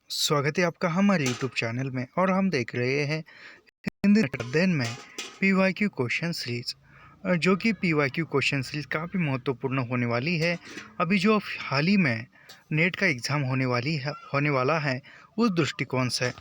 स्वागत है आपका हमारे YouTube चैनल में और हम देख रहे हैं हिंदी अध्ययन में PYQ क्वेश्चन सीरीज, जो कि PYQ क्वेश्चन सीरीज काफ़ी महत्वपूर्ण होने वाली है। अभी जो हाल ही में नेट का एग्ज़ाम होने वाला है उस दृष्टिकोण से।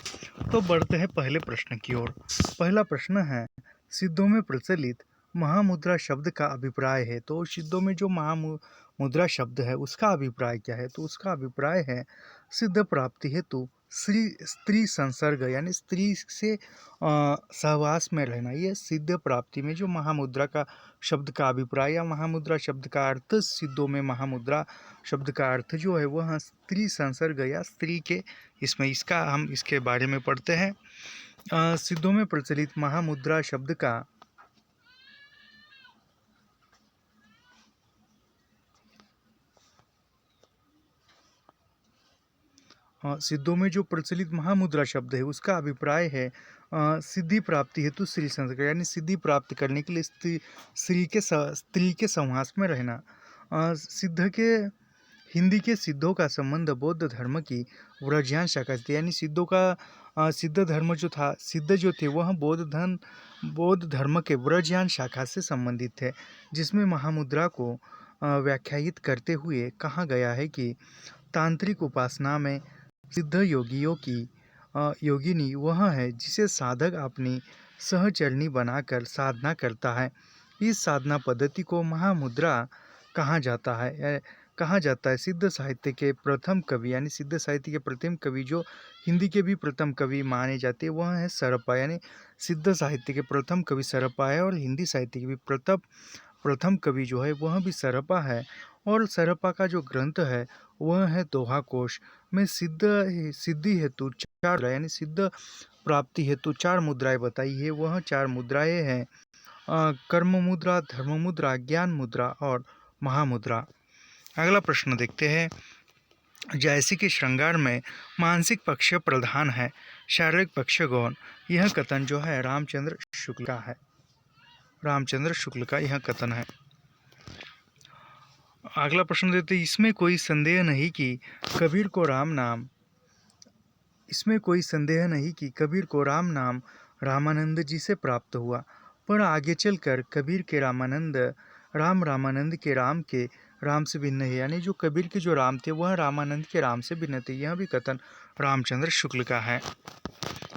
तो बढ़ते हैं पहले प्रश्न की ओर। पहला प्रश्न है, सिद्धों में प्रचलित महामुद्रा शब्द का अभिप्राय है। तो सिद्धों में जो महामुद्रा शब्द है उसका अभिप्राय क्या है? तो उसका अभिप्राय है सिद्ध प्राप्ति हेतु स्त्री संसर्ग यानी स्त्री से सहवास में रहना। ये सिद्ध प्राप्ति में जो महामुद्रा का शब्द का अभिप्राय या महामुद्रा शब्द का अर्थ, सिद्धों में महामुद्रा शब्द का अर्थ जो है वह स्त्री संसर्ग या स्त्री के इसमें इसका हम इसके बारे में पढ़ते हैं। सिद्धों में प्रचलित महामुद्रा शब्द का सिद्धों में जो प्रचलित महामुद्रा शब्द है उसका अभिप्राय है सिद्धि प्राप्ति हेतु स्त्री संसर्ग यानी सिद्धि प्राप्त करने के लिए स्त्री के सहवास में रहना। सिद्ध के हिंदी के सिद्धों का संबंध बौद्ध धर्म की व्रजयान शाखा से, यानी सिद्धों का सिद्ध धर्म जो था, सिद्ध जो थे वह बौद्ध धर्म के व्रजयान शाखा से संबंधित थे, जिसमें महामुद्रा को व्याख्यायित करते हुए कहा गया है कि तांत्रिक उपासना में सिद्ध योगिनी वह है जिसे साधक अपनी सहचरणी बनाकर साधना करता है। इस साधना पद्धति को महामुद्रा कहा जाता है। सिद्ध साहित्य के प्रथम कवि यानी सिद्ध साहित्य के प्रथम कवि जो हिंदी के भी प्रथम कवि माने जाते हैं वह है सरप्पा, यानी सिद्ध साहित्य के प्रथम कवि सरप्पा है और हिंदी साहित्य के भी प्रथम कवि जो है वह भी सरप्पा है। और सरप्पा का जो ग्रंथ है वह है दोहा कोश में सिद्धि हेतु चार यानी सिद्ध प्राप्ति हेतु 4 मुद्राएं बताई है। वह 4 मुद्राएं हैं कर्म मुद्रा, धर्म मुद्रा, ज्ञान मुद्रा और महामुद्रा। अगला प्रश्न देखते हैं, जैसे कि श्रृंगार में मानसिक पक्ष प्रधान है, शारीरिक पक्ष गौण। यह कथन जो है रामचंद्र शुक्ल का यह कथन है। अगला प्रश्न देते हैं, इसमें कोई संदेह नहीं कि कबीर को राम नाम रामानंद जी से प्राप्त हुआ, पर आगे चलकर कबीर के रामानंद के राम से भिन्न है, यानी जो कबीर के जो राम थे वह रामानंद के राम से भिन्न थे। यह भी कथन रामचंद्र शुक्ल का है।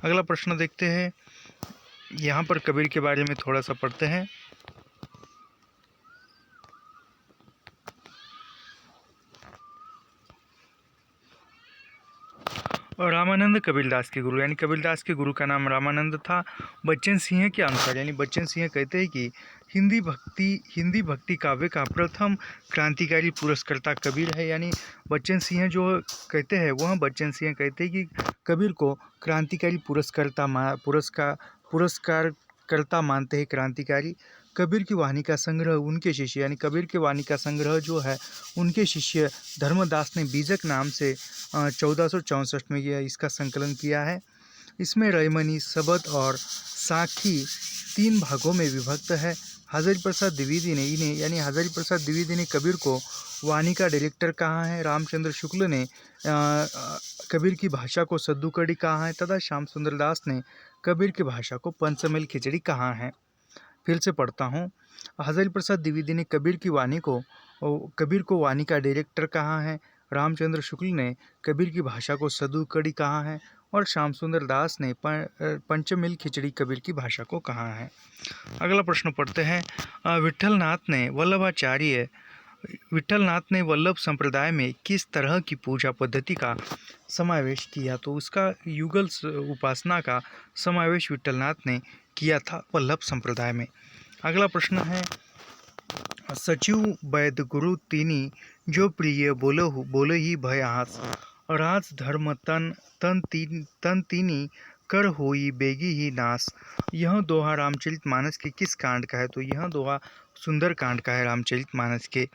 अगला प्रश्न देखते हैं, यहाँ पर कबीर के बारे में थोड़ा सा पढ़ते हैं। और रामानंद कबीरदास के गुरु, यानी कबीरदास के गुरु का नाम रामानंद था। बच्चन सिंह के अनुसार, यानी बच्चन सिंह कहते हैं कि हिंदी भक्ति काव्य का प्रथम क्रांतिकारी पुरस्कर्ता कबीर है। यानी बच्चन सिंह कहते हैं कि कबीर को क्रांतिकारी पुरस्कारकर्ता मानते हैं, क्रांतिकारी। कबीर की वाणी का संग्रह उनके शिष्य, यानी कबीर की वाणी का संग्रह जो है उनके शिष्य धर्मदास ने बीजक नाम से 1464 में यह इसका संकलन किया है। इसमें रैमनी, सबद और साखी 3 भागों में विभक्त है। हजारी प्रसाद द्विवेदी ने कबीर को वाणी का डायरेक्टर कहा है। रामचंद्र शुक्ल ने कबीर की भाषा को सद्दुकड़ी कहा है तथा श्याम सुंदर दास ने कबीर की भाषा को पंचमेल खिचड़ी कहा है। फिर से पढ़ता हूँ, हजारी प्रसाद द्विवेदी ने कबीर को वाणी का डायरेक्टर कहा है। रामचंद्र शुक्ल ने कबीर की भाषा को सद्दुकड़ी कहा है और श्याम सुंदर दास ने पंचमेल खिचड़ी कबीर की भाषा को कहा है। अगला प्रश्न पढ़ते हैं, विठलनाथ ने वल्लभ संप्रदाय में किस तरह की पूजा पद्धति का समावेश किया? तो उसका युगल उपासना का समावेश विठलनाथ ने किया था वल्लभ संप्रदाय में। अगला प्रश्न है, सचिव वैद गुरु तीनी जो प्रिय बोलो ही भय आस, राज धर्म तन तीनी कर होई बेगी ही नाश। यह दोहा रामचरितमानस के किस कांड का है? तो यह दोहा सुंदर कांड का है रामचरितमानस के।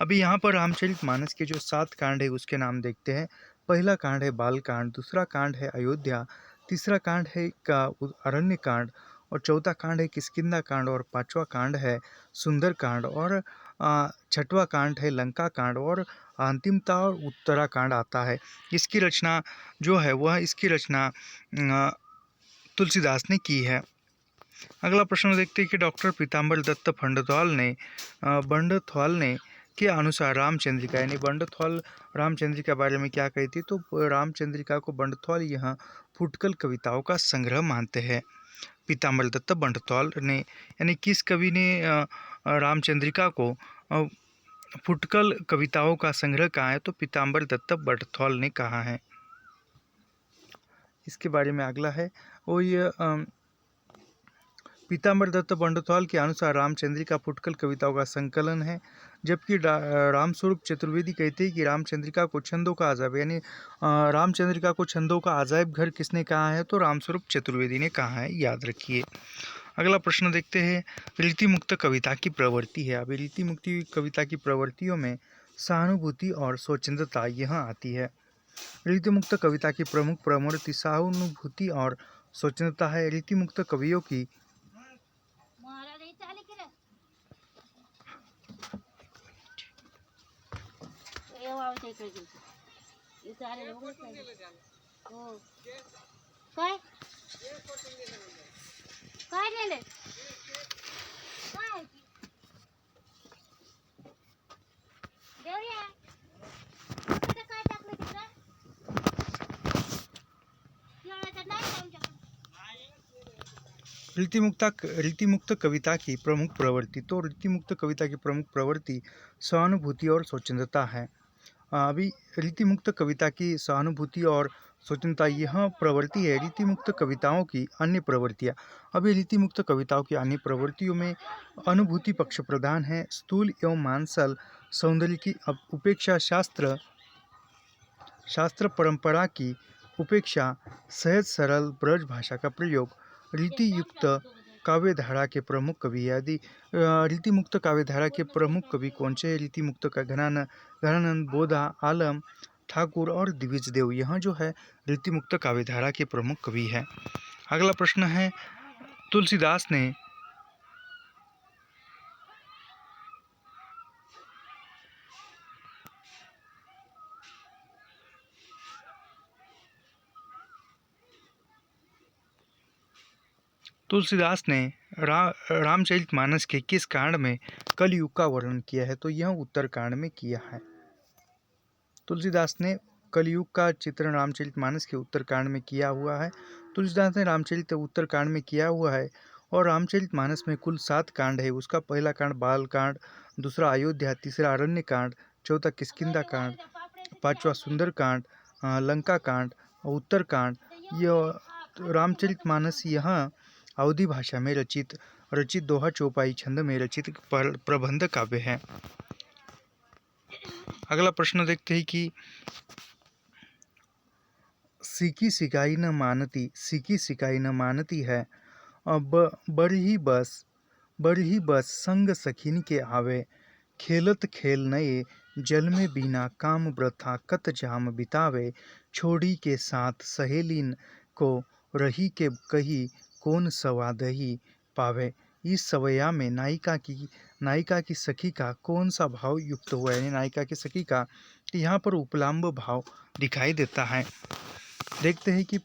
अभी यहाँ पर रामचरितमानस के जो 7 कांड है उसके नाम देखते हैं। पहला कांड है बाल कांड, दूसरा कांड है अयोध्या, तीसरा कांड है अरण्य कांड और चौथा कांड है किष्किंधा कांड और 5वां कांड है सुंदर कांड और छठवां कांड है लंका कांड और अंतिमता और उत्तराकांड आता है। इसकी रचना जो है वह इसकी रचना तुलसीदास ने की है। अगला प्रश्न देखते हैं कि डॉक्टर पीताम्बर दत्त बंडथवाल ने के अनुसार रामचंद्रिका यानी बंडथवाल रामचंद्रिका के बारे में क्या कहती, तो रामचंद्रिका को बंडथवाल यह फुटकल कविताओं का संग्रह मानते हैं। पीताम्बर दत्त बंडथवाल ने यानी किस कवि ने रामचंद्रिका को फुटकल कविताओं का संग्रह कहा है, तो पीताम्बर दत्त बंडथवाल ने कहा है। इसके बारे में अगला है वो ये पीताम्बर दत्त बंडथवाल के अनुसार रामचंद्रिका फुटकल कविताओं का संकलन है, जबकि रामस्वरूप चतुर्वेदी कहते हैं कि रामचंद्रिका को छंदों का अजायब यानी रामचंद्रिका को छंदों का अजायब घर किसने कहा है, तो रामस्वरूप चतुर्वेदी ने कहा है, याद रखिए। अगला प्रश्न देखते हैं रीतिमुक्त कविता की प्रवृत्ति है। अभी रीतिमुक्त कविता की प्रवृत्तियों में सहानुभूति और स्वच्छंदता यह आती है। रीतिमुक्त कविता की प्रमुख प्रवृत्ति सहानुभूति और स्वच्छंदता है। रीतिमुक्त कवियों की रीतिमुक्त कविता की प्रमुख प्रवृत्ति, तो रीतिमुक्त कविता की प्रमुख प्रवृत्ति सहानुभूति और स्वच्छंदता है। अभी रीतिमुक्त कविता की सहानुभूति और स्वच्छंदता यह प्रवृत्ति है। रीतिमुक्त कविताओं की अन्य प्रवृत्तियाँ, अभी रीतिमुक्त कविताओं की अन्य प्रवृत्तियों में अनुभूति पक्ष प्रधान है। स्थूल एवं मांसल सौंदर्य की उपेक्षा, शास्त्र परंपरा की उपेक्षा, सहज सरल ब्रज भाषा का प्रयोग। रीतियुक्त काव्यधारा के प्रमुख कवि, यदि रीतिमुक्त काव्यधारा के प्रमुख कवि कौन से हैं? रीतिमुक्त का घनानंद, बोधा, आलम, ठाकुर और द्विज देव, यह जो है रीतिमुक्त काव्यधारा के प्रमुख कवि है। अगला प्रश्न है तुलसीदास ने रामचरितमानस के किस कांड में कलयुग का वर्णन किया है, तो यह उत्तर कांड में किया है। तुलसीदास ने कलयुग का चित्रण रामचरितमानस के उत्तर कांड में किया हुआ है। तुलसीदास ने रामचरित उत्तर कांड में किया हुआ है और रामचरितमानस में कुल 7 कांड है। उसका पहला कांड बाल कांड, दूसरा अयोध्या, तीसरा अरण्य कांड, चौथा किष्किंधा कांड, पांचवा सुंदर कांड, लंका कांड, उत्तर कांड। यह रामचरितमानस यह अवधी भाषा में रचित दोहा चौपाई छंद में रचित प्रबंध काव्य है। अगला प्रश्न देखते हैं कि सीखी सिखाई न मानती है, बरही बस संग सखिन के आवे, खेलत खेल नए जल में बिना काम वृथा कत जाम बितावे, छोड़ी के साथ सहेलीन को रही के कही कौन सवादही पावे। इस सवया में नायिका की सखी का कौन सा भाव युक्त हुआ है, यानी नायिका की सखी का यहाँ पर उपलाम्ब भाव दिखाई देता है। देखते हैं कि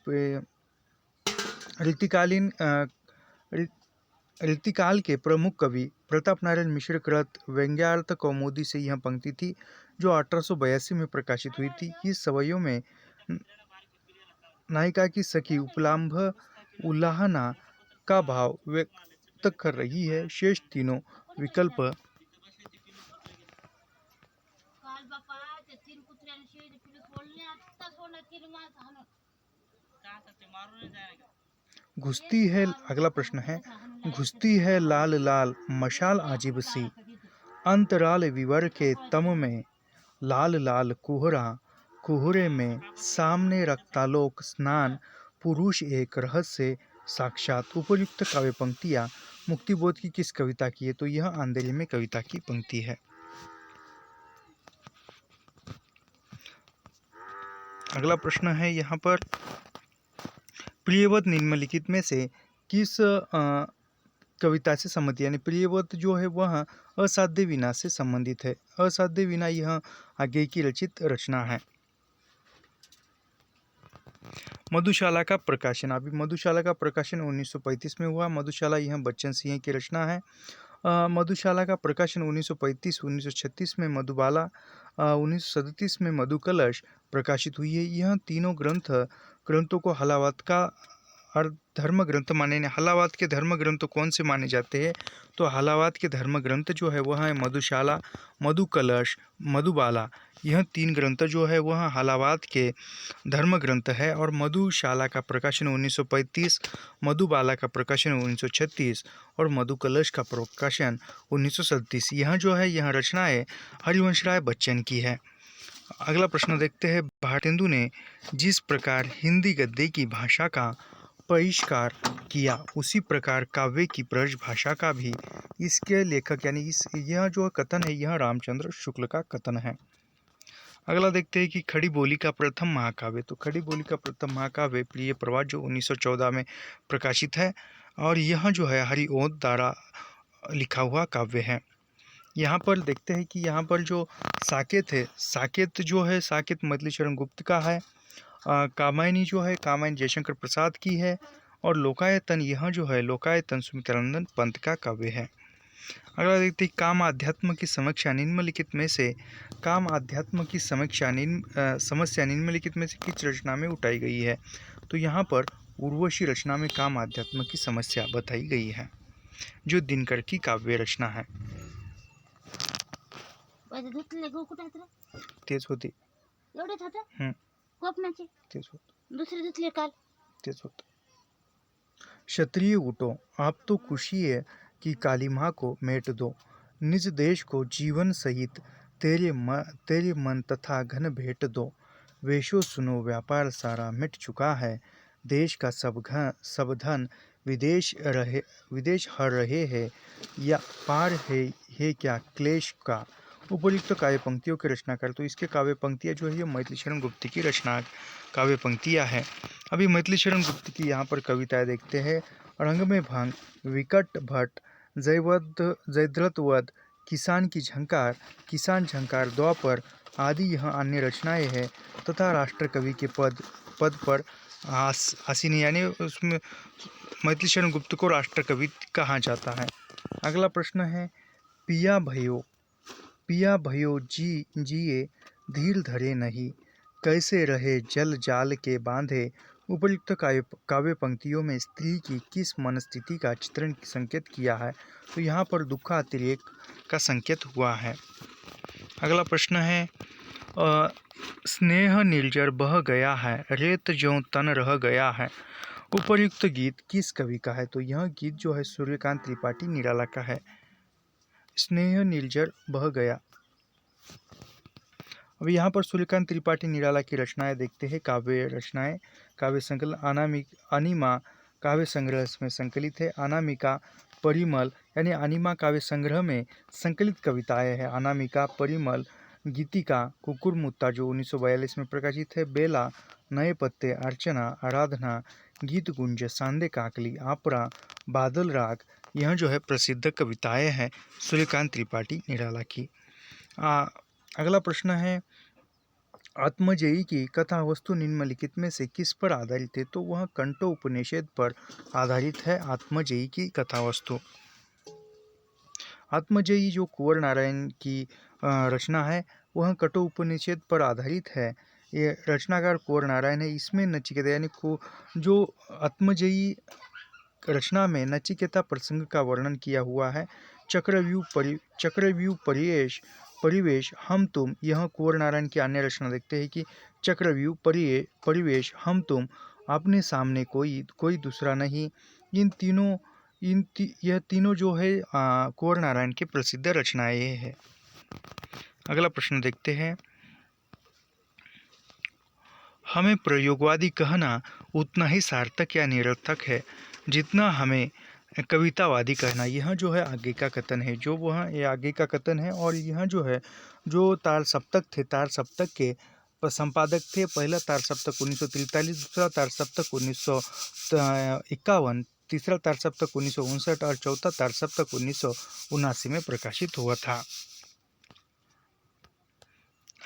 रीतिकाल के प्रमुख कवि प्रताप नारायण मिश्र कृत व्यंग्यार्थ कौमुदी से यह पंक्ति थी, जो 1882 में प्रकाशित हुई थी। इस सवयों में नायिका की सखी उपलाम्भ उल्लाहना का भाव व्यक्त कर रही है। शेष तीनों विकल्प घुसती है। अगला प्रश्न है घुसती है लाल लाल मशाल आजिब सी, अंतराल विवर के तम में लाल लाल कुहरे में सामने रक्तालोक स्नान, पुरुष एक रहस्य साक्षात। उपर्युक्त काव्य पंक्तियाँ मुक्तिबोध की किस कविता की है, तो यह आंधेरे में कविता की पंक्ति है। अगला प्रश्न है यहाँ पर प्रियव्रत निम्नलिखित में से किस कविता से सम्मति, यानी प्रियव्रत जो है वह असाध्य वीणा से संबंधित है। असाध्य वीणा यह आगे की रचित रचना है। मधुशाला का प्रकाशन, अभी मधुशाला का प्रकाशन 1935 में हुआ। मधुशाला यह बच्चन सिंह की रचना है। मधुशाला का प्रकाशन 1935, 1936 में मधुबाला, 1937 में मधुकलश प्रकाशित हुई है। यह तीनों ग्रंथों को हलावत का और धर्म ग्रंथ माने। हलावत के धर्म ग्रंथ कौन से माने जाते हैं? तो हलावत के धर्म ग्रंथ जो है वह है मधुशाला, मधुकलश, मधुबाला। यह तीन ग्रंथ जो है वह हलावत के धर्म ग्रंथ है। और मधुशाला का प्रकाशन 1935, मधुबाला का प्रकाशन 1936 और मधुकलश का प्रकाशन 1937। यह जो है यह रचनाएं हरिवंश राय बच्चन की है। अगला प्रश्न देखते हैं। भारतेंदु ने जिस प्रकार हिंदी गद्य की भाषा का बहिष्कार किया, उसी प्रकार काव्य की ब्रज भाषा का भी इसके लेखक यानी यह जो कथन है यह रामचंद्र शुक्ल का कथन है। अगला देखते हैं कि खड़ी बोली का प्रथम महाकाव्य। तो खड़ी बोली का प्रथम महाकाव्य प्रिय प्रवास जो 1914 में प्रकाशित है और यह जो है हरिओंद द्वारा लिखा हुआ काव्य है। यहाँ पर देखते हैं कि यहाँ पर जो साकेत है, साकेत जो है साकेत मैथिलीशरण गुप्त का है। कामायनी जो है कामायनी जयशंकर प्रसाद की है। और लोकायतन यह जो है लोकायतन सुमित्रानंदन पंत का काव्य है। अगला देखते हैं काम आध्यात्म की समीक्षा निम्नलिखित में से काम आध्यात्म की समस्या निम्नलिखित में से किस रचना में उठाई गई है? तो यहाँ पर उर्वशी रचना में काम आध्यात्म की समस्या बताई गई है, जो दिनकर की काव्य रचना है। तेज होती तेज होत। क्षत्रिय उठो, आप तो खुशी है कि काली माँ को मेट दो, निज देश को जीवन सहित तेरे मन तथा घन भेंट दो। वेशो सुनो व्यापार सारा मिट चुका है, देश का सब धन विदेश हर रहे हैं, या पार है क्या क्लेश का। उपयुक्त काव्य पंक्तियों की रचनाकार। तो इसके काव्य पंक्तियाँ जो है ये मैथिलीशरण गुप्त की रचना काव्य पंक्तियाँ हैं। अभी मैथिलीशरण गुप्त की यहाँ पर कविताएं देखते हैं। रंग में भंग, विकट भट्ट, जयद्रथवध, किसान की झंकार, किसान झंकार, द्वापर आदि यह अन्य रचनाएं हैं तथा राष्ट्र कवि के पद पर आसीन यानी उसमें मैथिलीशरण गुप्त को राष्ट्र कवि कहा जाता है। अगला प्रश्न है पिया भयो जिए धीर धरे नहीं, कैसे रहे जल जाल के बांधे। उपयुक्त काव्य पंक्तियों में स्त्री की किस मनस्थिति का चित्रण संकेत किया है? तो यहाँ पर दुखातिरेक का संकेत हुआ है। अगला प्रश्न है स्नेह निर्जर बह गया है, रेत ज्यों तन रह गया है। उपयुक्त गीत किस कवि का है? तो यह गीत जो है सूर्यकांत त्रिपाठी निराला का है। स्नेह निर्जर बह गया। अब यहाँ पर सूर्यकांत त्रिपाठी निराला की रचनाएं देखते हैं। काव्य रचनाएं काव्य संकलन अनिमा काव्य संग्रह में संकलित है। अनामिका परिमल यानी अनिमा काव्य संग्रह में संकलित कविताएं हैं। अनामिका, परिमल, गीतिका, कुकुरमुत्ता जो 1942 में प्रकाशित है। बेला, नए पत्ते, अर्चना, आराधना, गीत गुंज, सांदे काकली, आपरा, बादल राग यह जो है प्रसिद्ध कविताएं हैं सूर्यकांत त्रिपाठी निराला की। अगला प्रश्न है आत्मजयी की कथा वस्तु निम्नलिखित में से किस पर आधारित है? तो वह कंटो उपनिषद पर आधारित है। आत्मजयी की कथा वस्तु आत्मजयी जो कुंवर नारायण की रचना है वह कटो उपनिषद पर आधारित है। ये रचनाकार कुंवर नारायण है। इसमें नचिकेता यानी को जो आत्मजयी रचना में नचिकेता प्रसंग का वर्णन किया हुआ है। चक्रव्यूह परिवेश हम तुम यह कुंवर नारायण की अन्य रचना देखते हैं कि चक्रव्यूह परिवेश हम तुम अपने सामने कोई दूसरा नहीं। यह तीनों जो है कुंवर नारायण के प्रसिद्ध रचनाएं हैं। अगला प्रश्न देखते हैं हमें प्रयोगवादी कहना उतना ही सार्थक या निरर्थक है जितना हमें कवितावादी कहना। यह जो है आगे का कथन है जो वह ये आगे का कथन है। और यह जो है जो तार सप्तक थे तार सप्तक के संपादक थे। पहला तार सप्तक 1943, दूसरा तार सप्तक 1951, तीसरा तारसप्तक 1959 और चौथा तारसप्तक 1979 में प्रकाशित हुआ था।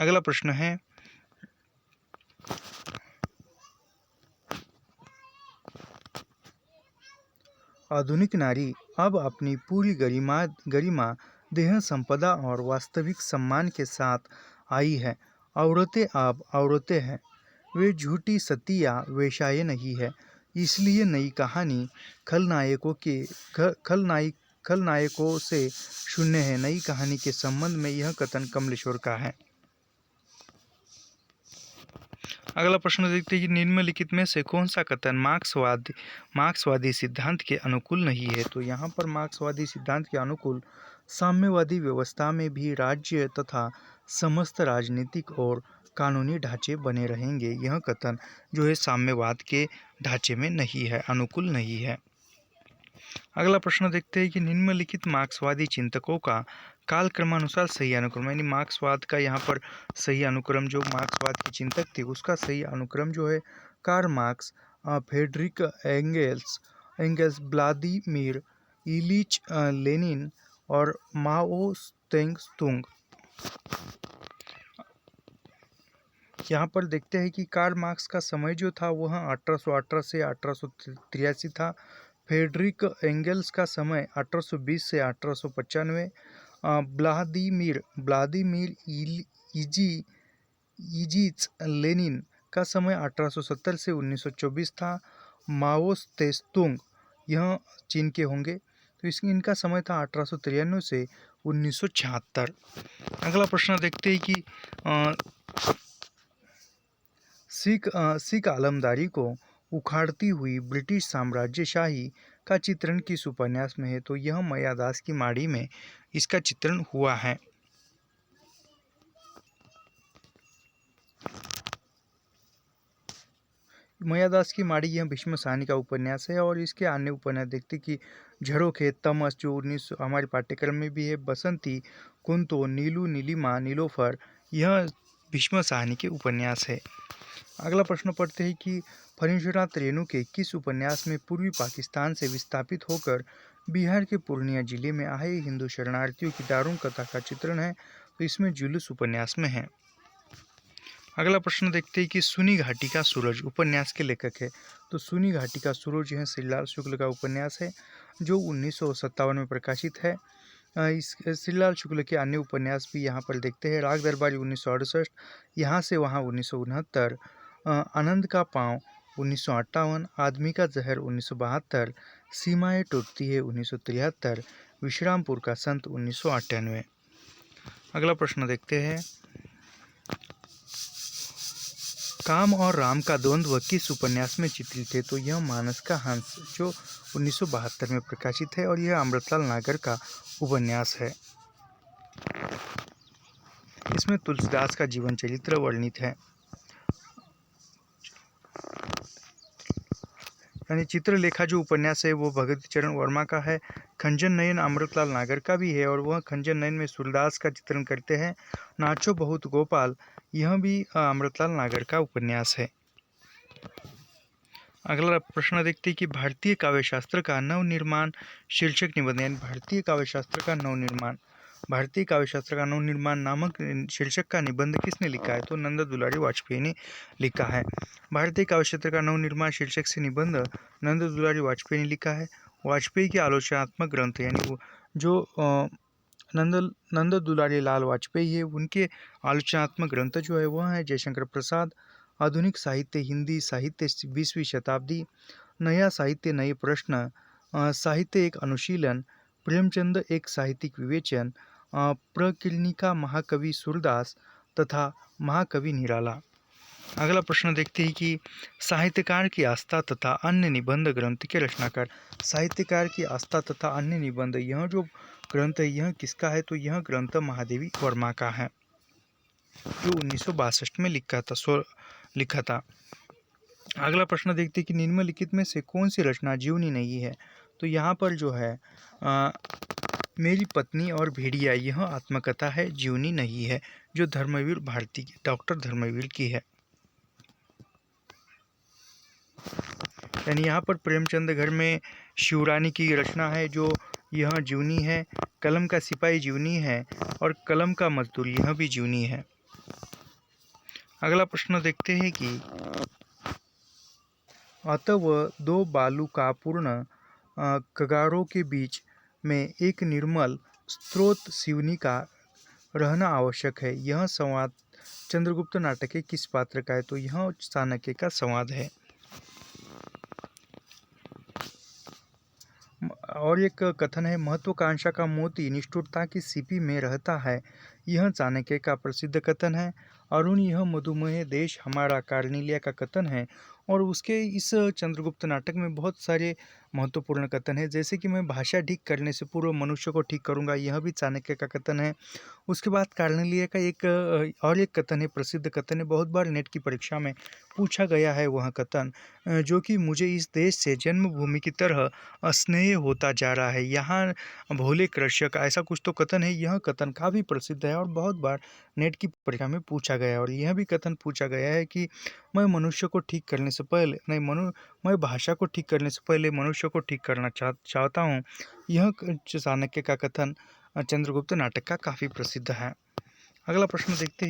अगला प्रश्न है, आधुनिक नारी अब अपनी पूरी गरिमा, देह संपदा और वास्तविक सम्मान के साथ आई है। औरतें अब औरतें हैं, वे झूठी सती या वेश्याएं नहीं है। इसलिए नई कहानी खलनायकों से शून्य है। नई कहानी के संबंध में यह कथन कमलेश्वर का है। अगला प्रश्न देखते हैं कि निम्नलिखित में से कौन सा कथन मार्क्सवादी सिद्धांत के अनुकूल नहीं है। तो यहाँ पर मार्क्सवादी सिद्धांत के अनुकूल साम्यवादी व्यवस्था में भी राज्य तथा समस्त राजनीतिक और कानूनी ढांचे बने रहेंगे। यह कथन जो है साम्यवाद के ढांचे में नहीं है, अनुकूल नहीं है। अगला प्रश्न देखते हैं कि निम्नलिखित मार्क्सवादी चिंतकों का कालक्रमानुसार सही अनुक्रम, यानी मार्क्सवाद का यहाँ पर सही अनुक्रम, जो मार्क्सवाद की चिंतक थी उसका सही अनुक्रम जो है Karl Marx, Friedrich Engels, Vladimir Ilyich Lenin और माओ त्से-तुंग। यहाँ पर देखते हैं कि कार्ल मार्क्स का समय जो था वह 1818 से 1883 था। फ्रेडरिक एंगल्स का समय 1820 से 1895। व्लादिमीर इलिच लेनिन का समय 1870 से 1924 था। माओ त्से-तुंग यह चीन के होंगे, तो इनका समय था 1893 से 1976। अगला प्रश्न देखते हैं कि सिख आलमदारी को उखाड़ती हुई ब्रिटिश साम्राज्यशाही का चित्रण किस उपन्यास में है। तो यह मयादास की माड़ी में इसका चित्रण हुआ है। मयादास की माड़ी यह भीष्म साहनी का उपन्यास है। और इसके अन्य उपन्यास देखते कि झरोखे, तमस जो 19 हमारे पाठ्यक्रम में भी है, बसंती, कुंतो, नीलू, नीलिमा, नीलोफर, यह भीष्म साहनी के उपन्यास है। अगला प्रश्न पढ़ते हैं कि फणीश्वरनाथ रेणु के किस उपन्यास में पूर्वी पाकिस्तान से विस्थापित होकर बिहार के पूर्णिया जिले में आए हिंदू शरणार्थियों की दारुण कथा का चित्रण है। तो इसमें जुलूस उपन्यास में है। अगला प्रश्न देखते हैं कि सुनी घाटी का सूरज उपन्यास के लेखक है। तो सुनी घाटी का सूरज यह श्रीलाल शुक्ल का उपन्यास है जो 1957 में प्रकाशित है। इस श्रीलाल शुक्ल के अन्य उपन्यास भी यहाँ पर देखते हैं। राग दरबारी 1968, यहाँ से वहाँ 1969, आनंद का पाँव 1958, आदमी का जहर 1972, सीमाएं टूटती है 1973, विश्रामपुर का संत 1998। अगला प्रश्न देखते हैं, काम और राम का द्वंद्व किस उपन्यास में चित्रित है। तो यह मानस का हंस जो 1972 में प्रकाशित है और यह अमृतलाल नागर का उपन्यास है। इसमें तुलसीदास का जीवन चरित्र वर्णित है। यानी चित्रलेखा जो उपन्यास है वो भगत चरण वर्मा का है। खंजन नयन अमृतलाल नागर का भी है और वह खंजन नयन में सूरदास का चित्रण करते हैं। नाचो बहुत गोपाल यह भी अमृतलाल नागर का उपन्यास है। अगला प्रश्न देखते हैं कि भारतीय काव्यशास्त्र का नवनिर्माण शीर्षक निबंध, यानी भारतीय काव्यशास्त्र का नवनिर्माण नामक शीर्षक का निबंध किसने लिखा है। तो नंद दुलारी वाजपेयी ने लिखा है। भारतीय काव्यशास्त्र का नवनिर्माण शीर्षक से निबंध नंद दुलारी वाजपेयी ने लिखा है। वाजपेयी के आलोचनात्मक ग्रंथ, यानी जो नंद दुलारी लाल वाजपेयी है उनके आलोचनात्मक ग्रंथ जो है वह है जयशंकर प्रसाद, आधुनिक साहित्य, हिंदी साहित्य 20वीं शताब्दी, नया साहित्य नए प्रश्न, साहित्य एक अनुशीलन, प्रेमचंद एक साहित्यिक विवेचन, प्रकीर्णिका महाकवि सूरदास तथा महाकवि निराला। अगला प्रश्न देखते हैं कि साहित्यकार की आस्था तथा अन्य निबंध ग्रंथ के रचनाकार। साहित्यकार की आस्था तथा अन्य निबंध यह जो ग्रंथ है यह किसका है। तो यह ग्रंथ महादेवी वर्मा का है जो 1962 में लिखा था। अगला प्रश्न देखते हैं कि निम्नलिखित में से कौन सी रचना जीवनी नहीं है। तो यहाँ पर जो है मेरी पत्नी और भेड़िया यह आत्मकथा है, जीवनी नहीं है, जो धर्मवीर भारती डॉक्टर धर्मवीर की है। यानी यहाँ पर प्रेमचंद घर में शिवरानी की रचना है जो यह जीवनी है। कलम का सिपाही जीवनी है और कलम का मजदूर यह भी जीवनी है। अगला प्रश्न देखते हैं कि अतः दो बालू का पूर्ण कगारों के बीच में एक निर्मल स्रोत शिवनी का रहना आवश्यक है। यह संवाद चंद्रगुप्त नाटक के किस पात्र का है? तो यह चाणक्य का संवाद है। और एक कथन है, महत्वाकांक्षा का मोती निष्ठुरता की सीपी में रहता है। यह चाणक्य का प्रसिद्ध कथन है। अरुण यह मधुमेह देश हमारा कार्निलिया का कथन है। और उसके इस चंद्रगुप्त नाटक में बहुत सारे महत्वपूर्ण कथन है, जैसे कि मैं भाषा ठीक करने से पूर्व मनुष्य को ठीक करूंगा, यह भी चाणक्य का कथन है। उसके बाद कार्नेलिया का एक और एक कथन है, प्रसिद्ध कथन है, बहुत बार नेट की परीक्षा में पूछा गया है वह कथन, जो कि मुझे इस देश से जन्मभूमि की तरह स्नेह होता जा रहा है, यहाँ भोले कृष्य का ऐसा कुछ तो कथन है। यह कथन काफ़ी प्रसिद्ध है और बहुत बार नेट की परीक्षा में पूछा गया है। और यह भी कथन पूछा गया है कि मैं मनुष्य को ठीक करने से पहले मैं भाषा को ठीक करने से पहले मनुष्य को ठीक करना चाहता हूँ। यह चाणक्य का कथन चंद्रगुप्त नाटक का काफ़ी प्रसिद्ध है। अगला प्रश्न देखते हैं